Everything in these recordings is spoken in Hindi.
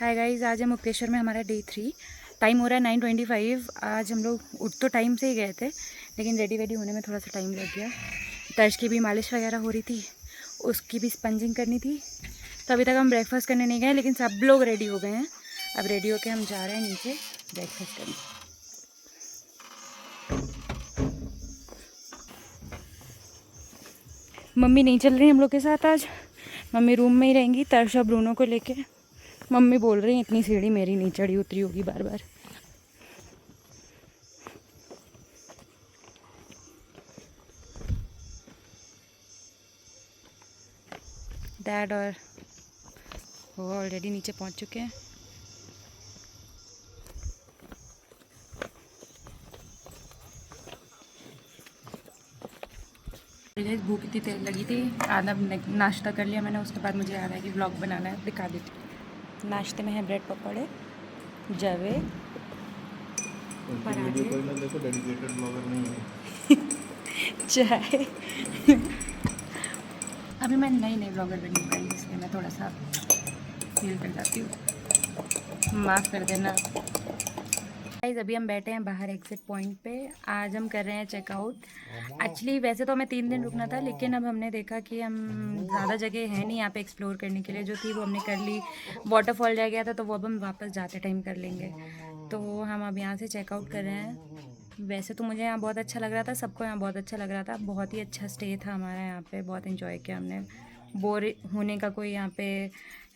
हाय गाइस, आज है मुक्तेश्वर में हमारा डे 3। टाइम हो रहा है 9:25। आज हम लोग उठ तो टाइम से ही गए थे, लेकिन रेडी वेडी होने में थोड़ा सा टाइम लग गया। तर्श की भी मालिश वगैरह हो रही थी, उसकी भी स्पंजिंग करनी थी। तो अभी तक हम ब्रेकफास्ट करने नहीं गए, लेकिन सब लोग रेडी हो गए हैं। अब रेडी होके हम जा रहे हैं नीचे ब्रेकफास्ट करने। मम्मी नहीं चल रही हम लोग के साथ आज। मम्मी रूम में ही रहेंगी तर्श और ब्रूनो को लेके। मम्मी बोल रही हैं इतनी सीढ़ी मेरी नहीं चढ़ी उतरी होगी बार बार। डैड और वो ऑलरेडी नीचे पहुंच चुके हैं। भूख इतनी तेज लगी थी, आधा नाश्ता कर लिया मैंने। उसके बाद मुझे याद आया कि व्लॉग बनाना है, दिखा देती। नाश्ते में है ब्रेड पकौड़े, जवे, पराठे, देखो डेडिकेटेड ब्लॉगर नहीं है चाय। अभी मैं नई ब्लॉगर बनी पाई, इसलिए मैं थोड़ा सा फील कर जाती हूँ, माफ़ कर देना। गाइस अभी हम बैठे हैं बाहर एग्जिट पॉइंट पे। आज हम कर रहे हैं चेकआउट। एक्चुअली वैसे तो हमें 3 दिन रुकना था, लेकिन अब हमने देखा कि हम ज़्यादा जगह है नहीं यहाँ पे एक्सप्लोर करने के लिए। जो थी वो हमने कर ली। वाटरफॉल रह गया था, तो वो अब हम वापस जाते टाइम कर लेंगे। तो हम अब यहाँ से चेकआउट कर रहे हैं। वैसे तो मुझे यहाँ बहुत अच्छा लग रहा था, सबको यहाँ बहुत अच्छा लग रहा था। बहुत ही अच्छा स्टे था हमारा यहाँ पे, बहुत इन्जॉय किया हमने। बोर होने का कोई यहाँ पे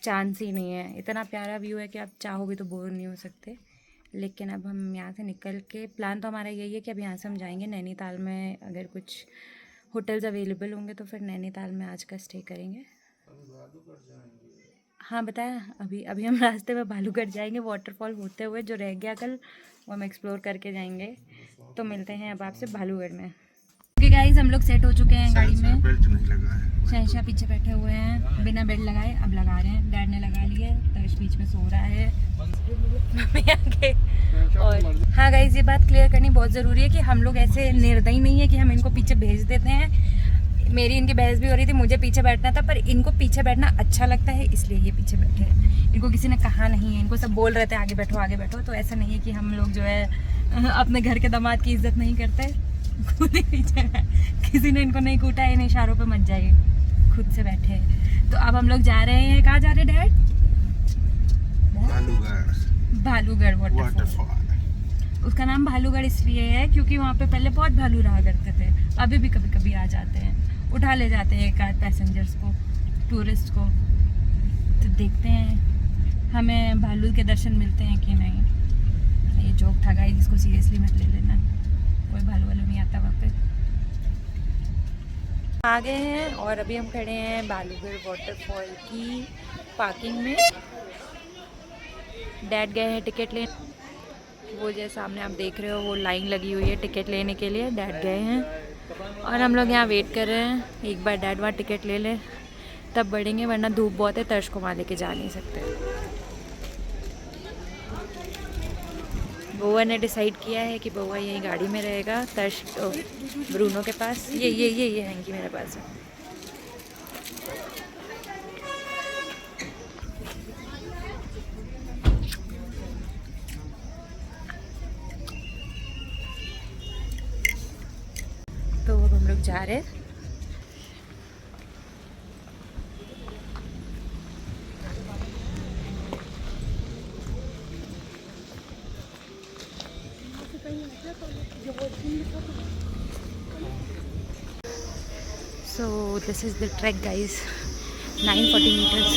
चांस ही नहीं है। इतना प्यारा व्यू है कि आप चाहो भी तो बोर नहीं हो सकते। लेकिन अब हम यहाँ से निकल के, प्लान तो हमारा यही है कि अब यहाँ से हम जाएंगे नैनीताल में। अगर कुछ होटल्स अवेलेबल होंगे तो फिर नैनीताल में आज का स्टे करेंगे। हाँ बताया, अभी अभी हम रास्ते में भालूगढ़ जाएंगे। वाटरफॉल होते हुए जो रह गया कल, वो हम एक्सप्लोर करके जाएंगे। तो मिलते हैं अब आपसे भालूगढ़ में। ओके गाइस, हम लोग सेट हो चुके हैं गाड़ी में। बेल्ट नहीं लगा है, शहनशाह पीछे बैठे हुए हैं बिना बेल्ट लगाए। अब लगा रहे हैं, डैड ने लगा लिए, तर्श बीच में सो रहा है। आगे और हाँ गाइस, ये बात क्लियर करनी बहुत ज़रूरी है कि हम लोग ऐसे निर्दयी नहीं है कि हम इनको पीछे भेज देते हैं। मेरी इनकी बहस भी हो रही थी, मुझे पीछे बैठना था, पर इनको पीछे बैठना अच्छा लगता है, इसलिए ये पीछे बैठे हैं। इनको किसी ने कहा नहीं है, इनको सब बोल रहे थे आगे बैठो आगे बैठो। तो ऐसा नहीं है कि हम लोग जो है अपने घर के दामाद की इज्जत नहीं करते। खुद ही पीछे है, किसी ने इनको नहीं कूटा, इन इशारों पे मत जाइए, खुद से बैठे। तो अब हम लोग जा रहे हैं, कहाँ जा रहे हैं डैड? भालूगढ़ वाटरफॉल। उसका नाम भालूगढ़ इसलिए है क्योंकि वहाँ पे पहले बहुत भालू रहा करते थे। अभी भी कभी कभी आ जाते हैं, उठा ले जाते हैं एक आध पैसेंजर्स को, टूरिस्ट को। तो देखते हैं हमें भालू के दर्शन मिलते हैं कि नहीं। ये जोक था गाइस, इसको सीरियसली मत ले लेना, कोई भालू वालू नहीं आता वहाँ पे। आ गए हैं और अभी हम खड़े हैं भालूगढ़ वाटरफॉल की पार्किंग में। डैड गए हैं टिकट ले, वो जो सामने आप देख रहे हो वो लाइन लगी हुई है टिकट लेने के लिए। डैड गए हैं और हम लोग यहाँ वेट कर रहे हैं। एक बार डैड वहाँ टिकट ले ले तब बढ़ेंगे, वरना धूप बहुत है, तर्श को वहाँ लेके जा नहीं सकते। बउआ ने डिसाइड किया है कि बउआ यही गाड़ी में रहेगा, तर्श ब्रूनो के पास। ये हैंकी मेरे पास है। तो अब हम लोग जा रहे हैं। So this is the trek guys, 940 meters।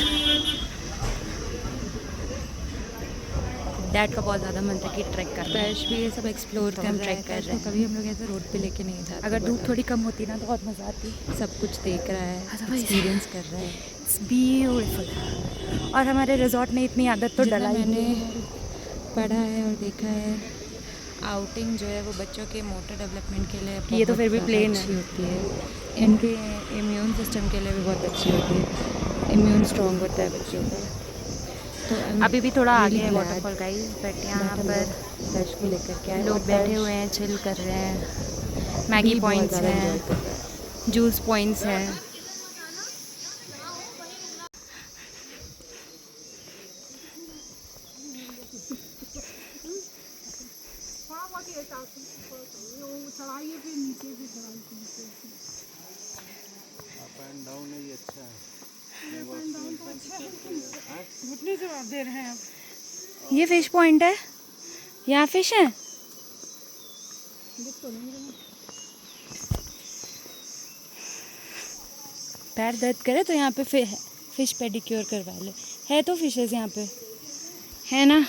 Dad का बहुत ज़्यादा मन था कि ट्रैक कर रहा है, भी ये सब एक्सप्लोर कर, हम ट्रैक कर रहे हैं। कभी हम लोग ऐसे रोड पे लेके नहीं जाते। अगर धूप थोड़ी कम होती ना तो बहुत मज़ा आती। सब कुछ देख रहा है, एक्सपीरियंस कर रहा है, इट्स ब्यूटीफुल। और हमारे रिजॉर्ट ने इतनी आदत तो डला, मैंने पढ़ा है और देखा है, आउटिंग जो है वो बच्चों के मोटर डेवलपमेंट के लिए, ये तो फिर भी प्लेन अच्छी होती है, इनके इम्यून सिस्टम के लिए भी बहुत अच्छी होती है, इम्यून स्ट्रॉन्ग होता है बच्चों का। तो अभी भी थोड़ा आगे है वाटरफॉल गाइस, बट यहाँ पर तर्श को लेकर के लोग बैठे हुए हैं, चिल कर रहे हैं। मैगी पॉइंट्स हैं, जूस पॉइंट्स हैं। अप एंड डाउन ही अच्छा है। घुटने जवाब दे रहे हैं आप। ये फिश पॉइंट है, यहाँ फिश है। पैर दर्द करे तो यहाँ पे फिश पेडिक्योर करवा ले। है तो फिशेस यहाँ पे, है ना?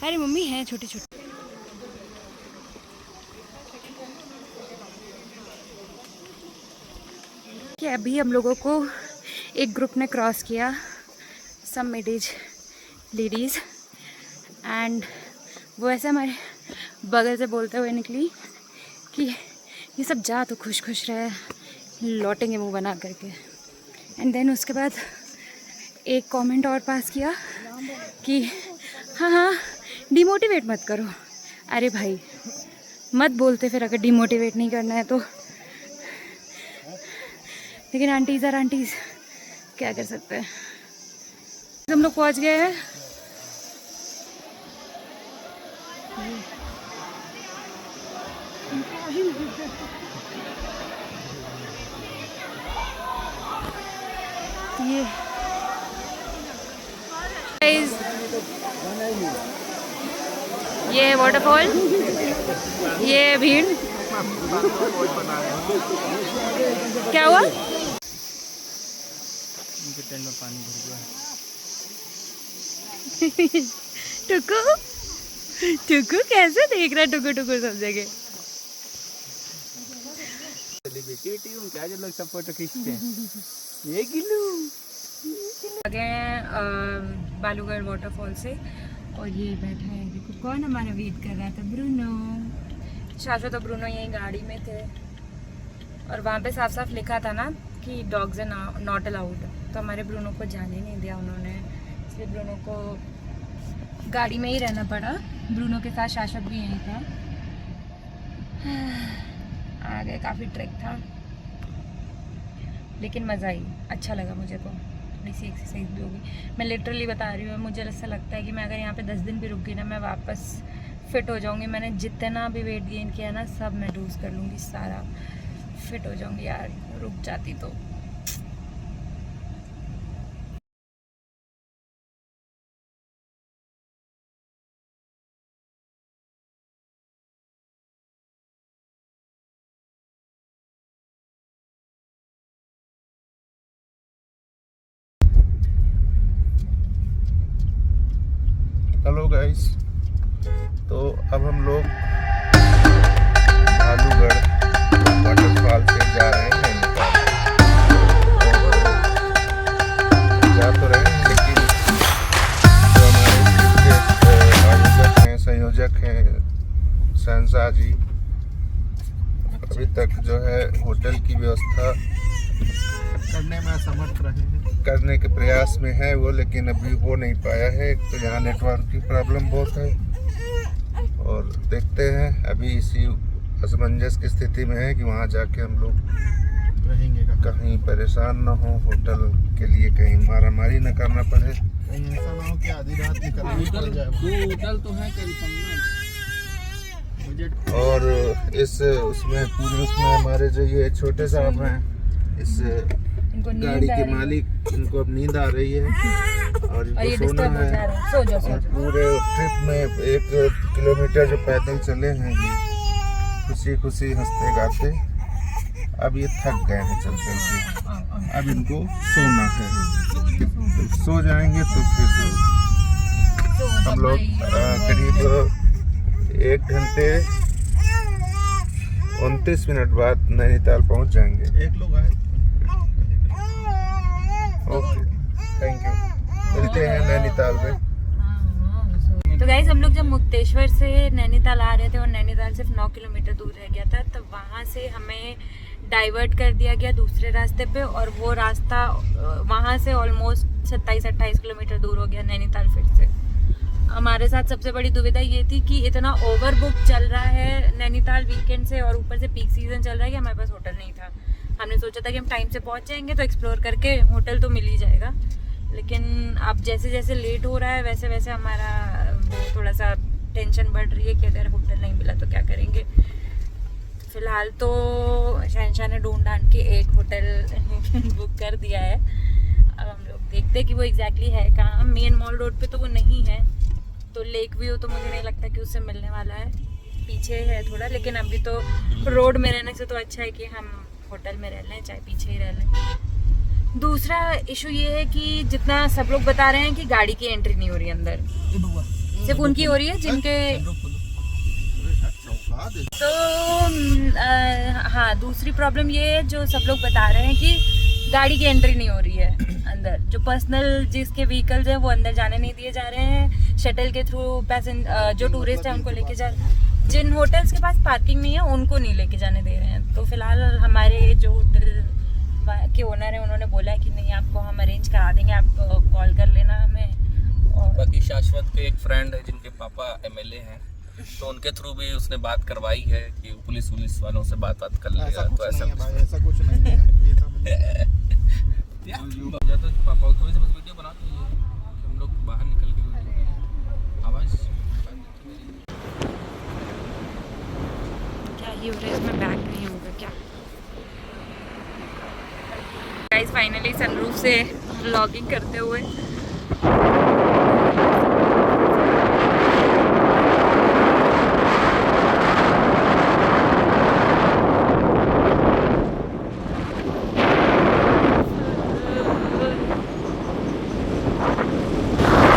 अरे मम्मी है छोटी छोटी। कि अभी हम लोगों को एक ग्रुप ने क्रॉस किया, सम मिड एज लेडीज़, एंड वो ऐसे हमारे बगल से बोलते हुए निकली कि ये सब जा तो खुश खुश रहे, लौटेंगे मुंह बना करके। एंड देन उसके बाद एक कमेंट और पास किया कि हाँ हाँ डिमोटिवेट मत करो। अरे भाई मत बोलते फिर अगर डिमोटिवेट नहीं करना है तो। लेकिन आंटीज़ और आंटीज़ क्या कर सकते हैं। हम लोग पहुँच गए हैं। ये वाटरफॉल, ये भीड़। क्या हुआ? उनके टेंट में पानी भर गया। टुकु टुकु कैसे देख रहा है? टुकु टुकु सब जगह। सेलिब्रिटी हूँ क्या जो लोग सब फोटो खींचते हैं। ये गिल्लू आ गए हैं बालूगढ़ वाटरफॉल से, और ये बैठा है, देखो कौन हमारा वेट कर रहा था, ब्रूनो। शाश्वत और ब्रूनो यही गाड़ी में थे, और वहाँ पे साफ साफ लिखा था ना कि डॉग्स आर नॉट अलाउड, तो हमारे ब्रूनो को जाने नहीं दिया उन्होंने, इसलिए ब्रूनो को गाड़ी में ही रहना पड़ा। ब्रूनो के साथ शाश्वत भी यहीं था। आगे काफ़ी ट्रैक था, लेकिन मज़ा आई, अच्छा लगा मुझे तो। थोड़ी सी एक्सरसाइज भी होगी। मैं लिटरली बता रही हूँ, मुझे ऐसा लगता है कि मैं अगर यहाँ पे 10 दिन भी रुक गई ना, मैं वापस फिट हो जाऊँगी। मैंने जितना भी वेट गेन किया ना, सब मैं लूज़ कर लूँगी, सारा फिट हो जाऊँगी यार, रुक जाती तो। हेलो गाइस, तो अब हम लोग बालूगढ़ वाटरफॉल से जा रहे हैं नैनीताल। जा तो रहे हैं, लेकिन जो हमारे आयोजक हैं, संयोजक हैं शहनशाह जी, अभी तक जो है होटल की व्यवस्था करने में असमर्थ रहे हैं। करने के प्रयास में है वो, लेकिन अभी हो नहीं पाया है। एक तो यहाँ नेटवर्क की प्रॉब्लम बहुत है, और देखते हैं अभी इसी असमंजस की स्थिति में है कि वहाँ जाके हम लोग रहेंगे, कहीं परेशान न हो, होटल के लिए कहीं मारामारी न करना पड़े, कहीं ऐसा ना हो कि आधी रात निकलना पड़ जाए। होटल तो है कंफर्म ना। और इस उसमें पूरे उसमें हमारे जो ये छोटे साहब हैं, इस गाड़ी के मालिक, इनको अब नींद आ रही है और इनको सोना है। और पूरे ट्रिप में 1 किलोमीटर जो पैदल चले हैं ये खुशी खुशी हंसते गाते, अब ये थक गए हैं चल चल के, अब इनको सोना है। तो सो जाएंगे तो फिर हम लोग करीब 1 घंटे 29 मिनट बाद नैनीताल पहुंच जाएंगे। एक लोग आए। ओके, थैंक यू, मिलते हैं नैनीताल में। तो गाइस, हम लोग जब मुक्तेश्वर से नैनीताल आ रहे थे और नैनीताल सिर्फ 9 किलोमीटर दूर रह गया था, तब वहाँ से हमें डाइवर्ट कर दिया गया दूसरे रास्ते पे, और वो रास्ता वहाँ से ऑलमोस्ट 27-28 किलोमीटर दूर हो गया नैनीताल फिर से। हमारे साथ सबसे बड़ी दुविधा ये थी कि इतना ओवर बुक चल रहा है नैनीताल वीकेंड से, और ऊपर से पीक सीजन चल रहा है कि हमारे पास होटल नहीं था। हमने सोचा था कि हम टाइम से पहुंच जाएंगे तो एक्सप्लोर करके होटल तो मिल ही जाएगा, लेकिन अब जैसे जैसे लेट हो रहा है वैसे वैसे हमारा वो थोड़ा सा टेंशन बढ़ रही है कि अगर होटल नहीं मिला तो क्या करेंगे। फिलहाल तो शहनशाह ने ढूंढ ढांड के एक होटल बुक कर दिया है। अब हम लोग देखते हैं कि वो एग्जैक्टली है कहाँ। मेन मॉल रोड पे तो वो नहीं है, तो लेक व्यू तो मुझे नहीं लगता कि उससे मिलने वाला है, पीछे है थोड़ा। लेकिन अभी तो रोड में रहने से तो अच्छा है कि हम होटल में रह लें, चाहे पीछे ही रह लें। दूसरा इशू ये है कि जितना सब लोग बता रहे हैं कि गाड़ी की एंट्री नहीं हो रही अंदर, सिर्फ उनकी हो रही है जिनके। तो हाँ, दूसरी प्रॉब्लम ये है जो सब लोग बता रहे हैं कि गाड़ी की एंट्री नहीं हो रही है अंदर। जो पर्सनल जिसके व्हीकल्स हैं वो अंदर जाने नहीं दिए जा रहे हैं। शटल के थ्रू जो टूरिस्ट हैं उनको लेके जा, जिन होटल्स के पास पार्किंग नहीं है उनको नहीं लेके जाने दे रहे हैं। तो फिलहाल हमारे जो होटल के ओनर हैं उन्होंने बोला है कि नहीं, आपको हम अरेंज करा देंगे, आप कॉल कर लेना हमें। और बाकी शाश्वत के एक फ्रेंड है जिनके पापा एमएलए हैं, तो उनके थ्रू भी उसने बात करवाई है कि पुलिस वालों से बात कर लेगा। तो ऐसा कुछ नहीं है, ये सब तो पापा थोड़ी सी बस वीडियो बना दो कि हम लोग बाहर निकल के आवाज क्या ही हो रहा है इसमें, बैक नहीं होगा क्या। गाइस फाइनली सनरूफ से व्लॉगिंग करते हुए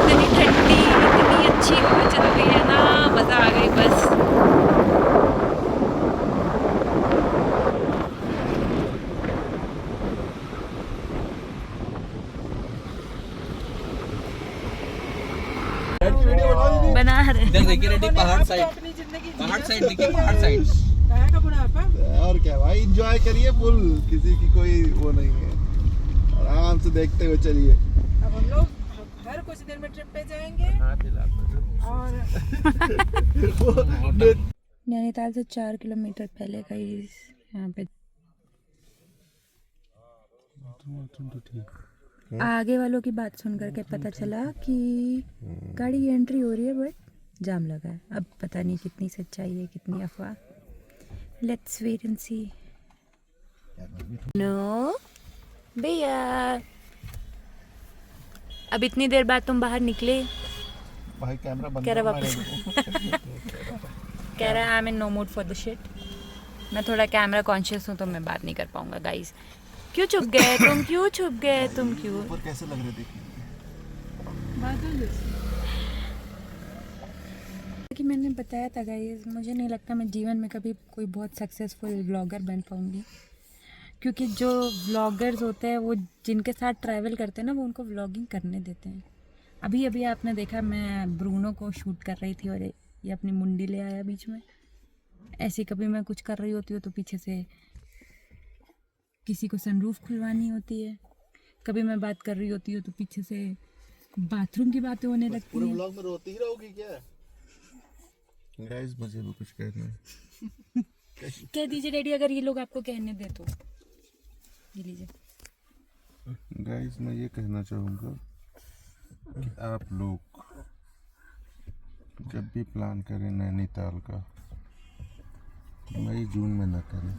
इतनी ठंडी, इतनी अच्छी हवा चल रही है ना, मजा आ गई बस। बना रहे इधर देखिए रेडी, पहाड़ साइड देखिए, पहाड़ साइड। और क्या भाई, एंजॉय करिए फुल, किसी की कोई वो नहीं है, आराम से देखते हुए चलिए। अब हम लोग हर कुछ देर में ट्रिप पे जाएंगे और नैनीताल से 4 किलोमीटर पहले का यहाँ पे। आगे वालों की बात सुन करके पता चला कि गाड़ी की एंट्री हो रही है बट जाम लगा है। अब पता नहीं कितनी सच्चाई है कितनी अफवाह। Let's wait and see. No भैया, अब इतनी देर बाद तुम बाहर निकले, भाई कैमरा बंद कह रहा वापस कह रहा है I am in no mood for the shit. मैं थोड़ा कैमरा कॉन्शियस हूँ तो मैं बात नहीं कर पाऊंगा। गाइस क्यों चुप गए तुम, क्यों चुप गए तुम, क्यों? ऊपर कैसे लग रहे देखिए कि मैंने बताया था गाइस, मुझे नहीं लगता मैं जीवन में कभी कोई बहुत सक्सेसफुल व्लॉगर बन पाऊंगी, क्योंकि जो व्लॉगर्स होते हैं वो जिनके साथ ट्रैवल करते हैं ना वो उनको व्लॉगिंग करने देते हैं। अभी अभी आपने देखा मैं ब्रूनो को शूट कर रही थी और ये अपनी मुंडी ले आया बीच में। ऐसे कभी मैं कुछ कर रही होती हूँ तो पीछे से किसी को सनरूफ खुलवानी होती है, कभी मैं बात कर रही होती हूँ तो पीछे से बाथरूम की बातें होने लगती पूरे हैं। व्लॉग में रोती ही रहोगी क्या? गाइस मुझे भी कुछ कहना है। कह दीजिए डैडी, अगर ये लोग आपको कहने दे तो। ये लीजिए। गाइस मैं ये कहना चाहूँगा कि आप लोग जब भी प्लान करें नैनीताल का, मई जून में ना करें।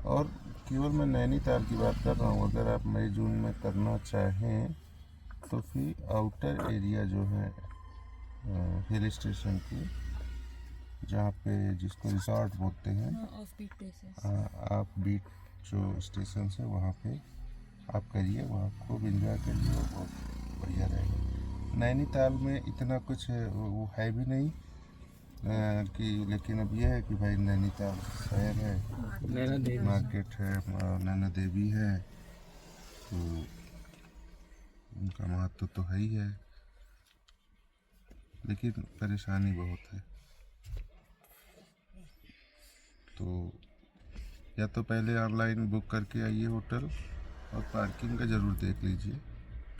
और केवल मैं नैनीताल की बात कर रहा हूँ, अगर आप मई जून में करना चाहें तो फिर आउटर एरिया जो है हिल स्टेशन की, जहाँ पे जिसको रिसॉर्ट बोलते हैं, आप बीच जो स्टेशन है वहाँ पे आप करिए, वहाँ खूब इंजॉय करिए, बहुत बढ़िया रहेगा। नैनीताल में इतना कुछ वो है भी नहीं कि, लेकिन अब यह है कि भाई नैनीताल शहर है, मार्केट है, नैना देवी है, तो उनका महत्व तो है ही है, लेकिन परेशानी बहुत है। तो या तो पहले ऑनलाइन बुक करके आइए होटल, और पार्किंग का ज़रूर देख लीजिए,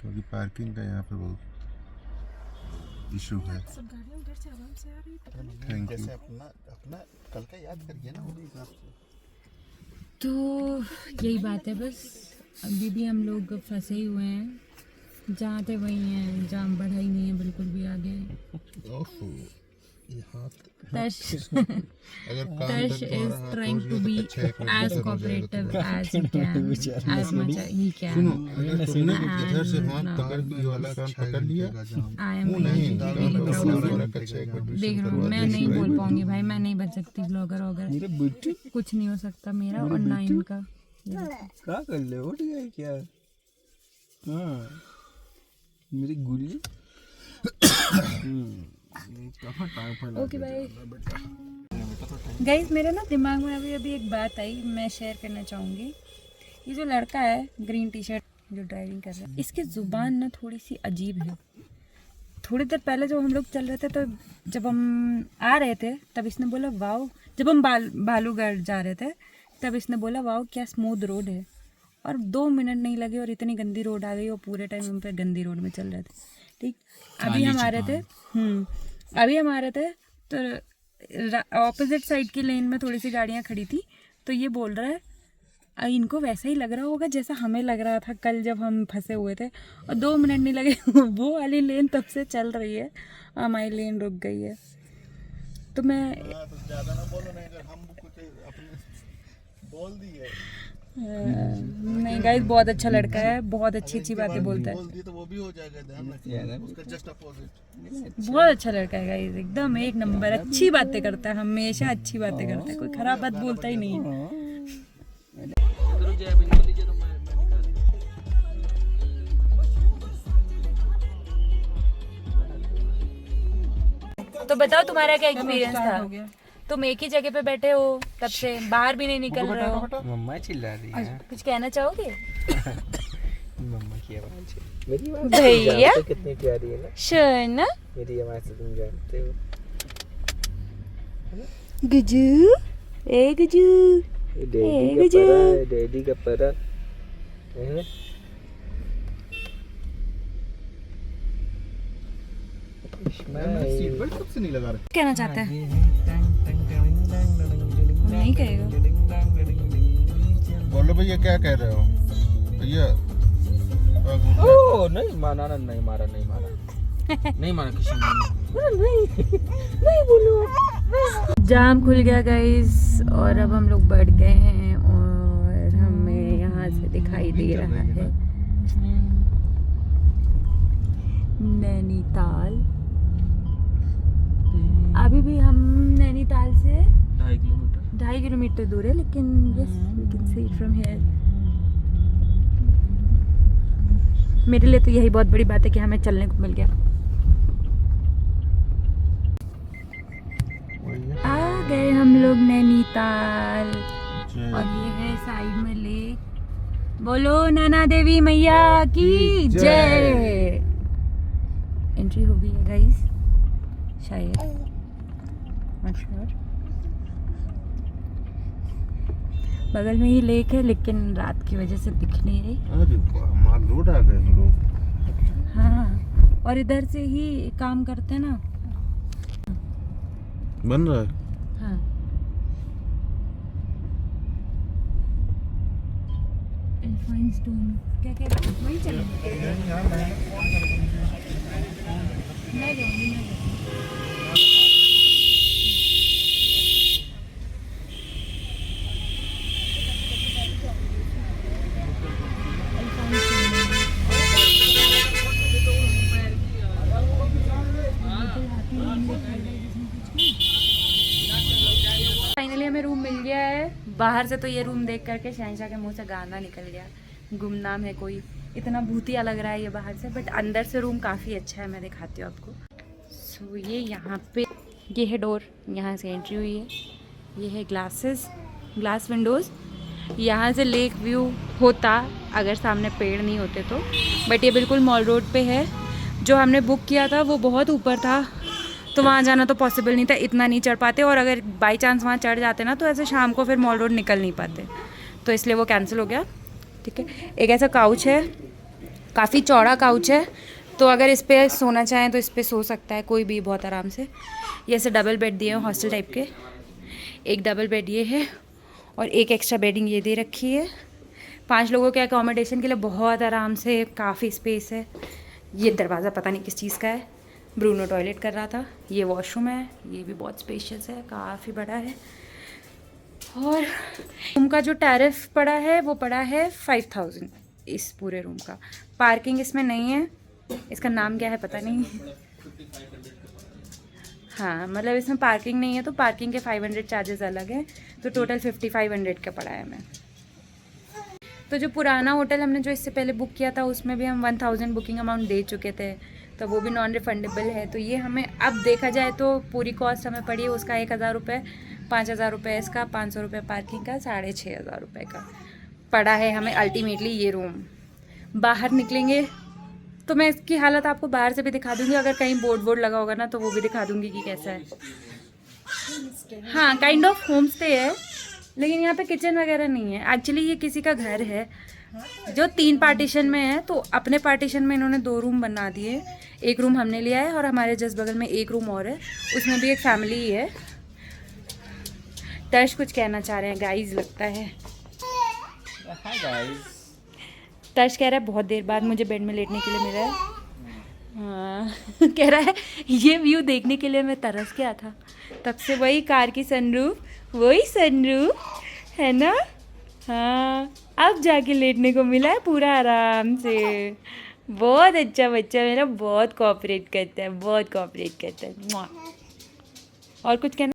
क्योंकि पार्किंग का यहाँ पे बहुत इशू है। Thank you. अपना कल का याद करिए ना उसी हिसाब से। तो यही बात है बस, अभी भी हम लोग फंसे ही हुए हैं। जहाँ थे वही हैं, जहाँ बढ़ा ही नहीं है बिल्कुल भी आगे। ओहो, ये हाथ तर्श अगर कान तर्श तक इज हाथ ट्राइंग पहुंच टू गया बी तो अच्छा एक मिनट एज में हो जाएगा कोऑपरेटिव तुम्हारा। As he can, as much he can. सुनो, अगर तुमने इधर से हाथ पकड़ के ये वाला कान पकड़ लिया, आई एम मुंह नहीं रियली कान प्राउड ऑफ पकड़ यू। के अच्छा एक मिनट देख रहा हूँ, मैं नहीं बोल पाऊंगी भाई, मैं नहीं बन सकती ब्लॉगर वगैरह, कुछ नहीं हो सकता मेरा और ना इनका। क्या कर ले उठ गए क्या? हाँ मेरी गुल्ली। Okay bye guys. मेरे ना दिमाग में अभी एक बात आई, मैं शेयर करना चाहूँगी। ये जो लड़का है ग्रीन टी शर्ट जो ड्राइविंग कर रहा है, इसकी ज़ुबान ना थोड़ी सी अजीब है। थोड़ी देर पहले जब हम लोग चल रहे थे तो जब हम आ रहे थे तब इसने बोला वाओ, जब हम बालूगढ़ जा रहे थे तब इसने बोला वाओ क्या स्मूथ रोड है, और 2 मिनट नहीं लगे और इतनी गंदी रोड आ गई और पूरे टाइम हम पे गंदी रोड में चल रहे थे। ठीक, अभी हम आ रहे थे तो ऑपोजिट साइड की लेन में थोड़ी सी गाड़ियाँ खड़ी थी, तो ये बोल रहा है इनको वैसा ही लग रहा होगा जैसा हमें लग रहा था कल जब हम फंसे हुए थे, और 2 मिनट नहीं लगे वो वाली लेन तब से चल रही है, हमारी लेन रुक गई है। तो मैं ज्यादा ना बोलो, नहीं अगर हम कुछ अपने बोल दिए नहीं गाइस, बहुत अच्छा लड़का है, बहुत अच्छी बातें बोलता है, बोल दिए तो वो भी हो जाएगा, ध्यान रखिए उसका जस्ट अपोजिट। बहुत अच्छा लड़का है गाइस, एकदम एक नंबर, अच्छी बातें करता है, हमेशा अच्छी बातें करता है, कोई खराब बात बोलता ही नहीं है। तो बताओ तुम्हारा क्या एक्सपीरियंस था? तुम एक ही जगह पे बैठे हो तब से, बाहर भी नहीं निकल रहे हो, मम्मा चिल्ला रही है। कुछ कहना चाहोगे? मम्मा की आवाज है। मेरी आवाज भैया तो कितनी प्यारी है ना, शोना मेरी आवाज से तुम जानते हो। गुजू, ए गुजू, डैडी का परा है। सीट बेल्ट कब से नहीं लगा रहे? कहना चाहते हैं? नहीं कहेगा। बोलो भैया क्या कह रहे हो भैया? ओ नहीं माना ना, नहीं मारा नहीं मारा किसी ने नहीं बोलो। जाम खुल गया गाइस और अब हम लोग बढ़ गए हैं और हमें यहाँ से दिखाई दे रहा है नैनीताल। अभी भी हम नैनीताल से 2.5 किलोमीटर दूर है, लेकिन yes we can see it from here. मेरे लिए तो यही बहुत बड़ी बात है कि हमें चलने को मिल गया। आ गए हम लोग नैनीताल और ये है साइड में लेक। बोलो नैना देवी मैया की जय। एंट्री हो गई है गाइस, शायद नॉट श्योर। बगल में ही लेक है लेकिन रात की वजह से दिख नहीं रही। अरे माल लोड आ गए लोग। हाँ, और इधर से ही काम करते हैं ना। बन रहा है। हाँ, एल्फाइन स्टोन क्या कह रहे हैं? वही चलेंगे। मैं जाऊंगी। फाइनली हमें रूम मिल गया है। बाहर से तो ये रूम देख करके शहंशाह के मुंह से गाना निकल गया, गुमनाम है कोई, इतना भूतिया लग रहा है ये बाहर से, बट अंदर से रूम काफ़ी अच्छा है। मैं दिखाती हूँ आपको। सो ये यहाँ पे ये है डोर, यहाँ से एंट्री हुई है। ये है ग्लास विंडोज़। यहाँ से लेक व्यू होता अगर सामने पेड़ नहीं होते तो, बट ये बिल्कुल मॉल रोड पे है। जो हमने बुक किया था वो बहुत ऊपर था, तो वहाँ जाना तो पॉसिबल नहीं था, इतना नहीं चढ़ पाते, और अगर बाई चांस वहाँ चढ़ जाते ना तो ऐसे शाम को फिर मॉल रोड निकल नहीं पाते, तो इसलिए वो कैंसिल हो गया। ठीक है, एक ऐसा काउच है, काफ़ी चौड़ा काउच है, तो अगर इस पर सोना चाहें तो इस पर सो सकता है कोई भी बहुत आराम से। ये ऐसे डबल बेड दिए हैं हॉस्टल टाइप के, एक डबल बेड ये है और एक एक्स्ट्रा बेडिंग ये दे रखी है। 5 लोगों के अकोमोडेशन के लिए बहुत आराम से, काफ़ी स्पेस है। ये दरवाज़ा पता नहीं किस चीज़ का है। ब्रूनो टॉयलेट कर रहा था। ये वॉशरूम है, ये भी बहुत स्पेशियस है, काफ़ी बड़ा है। और रूम का जो टैरिफ पड़ा है वो पड़ा है 5000 इस पूरे रूम का। पार्किंग इसमें नहीं है, इसका नाम क्या है पता नहीं। हाँ मतलब इसमें पार्किंग नहीं है, तो पार्किंग के 500 चार्जेस अलग हैं, तो टोटल 5500 का पड़ा है हमें। तो जो पुराना होटल हमने जो इससे पहले बुक किया था उसमें भी हम 1000 बुकिंग अमाउंट दे चुके थे, तो वो भी नॉन रिफंडेबल है। तो ये हमें अब देखा जाए तो पूरी कॉस्ट हमें पड़ी है उसका 1000 रुपये, 5000 रुपये इसका, 500 रुपये पार्किंग का, 6500 रुपये का पड़ा है हमें अल्टीमेटली ये रूम। बाहर निकलेंगे तो मैं इसकी हालत आपको बाहर से भी दिखा दूंगी, अगर कहीं बोर्ड लगा होगा ना तो वो भी दिखा दूंगी कि कैसा है। हाँ काइंड ऑफ होम स्टे है, लेकिन यहाँ पे किचन वगैरह नहीं है। एक्चुअली ये किसी का घर है जो 3 पार्टीशन में है, तो अपने पार्टीशन में इन्होंने 2 रूम बना दिए। एक रूम हमने लिया है और हमारे जस्ट बगल में एक रूम और है, उसमें भी एक फैमिली ही है। तर्श कुछ कहना चाह रहे हैं गाइस लगता है। Hi guys. तर्श कह रहा है बहुत देर बाद मुझे बेड में लेटने के लिए मिला है। हाँ कह रहा है ये व्यू देखने के लिए मैं तरस गया था, तब से वही कार की सनरूफ, वही सनरूफ है ना। हाँ अब जाके लेटने को मिला है पूरा आराम से। बहुत अच्छा बच्चा मेरा, बहुत कोऑपरेट करता है, बहुत कोऑपरेट करता है। और कुछ कहना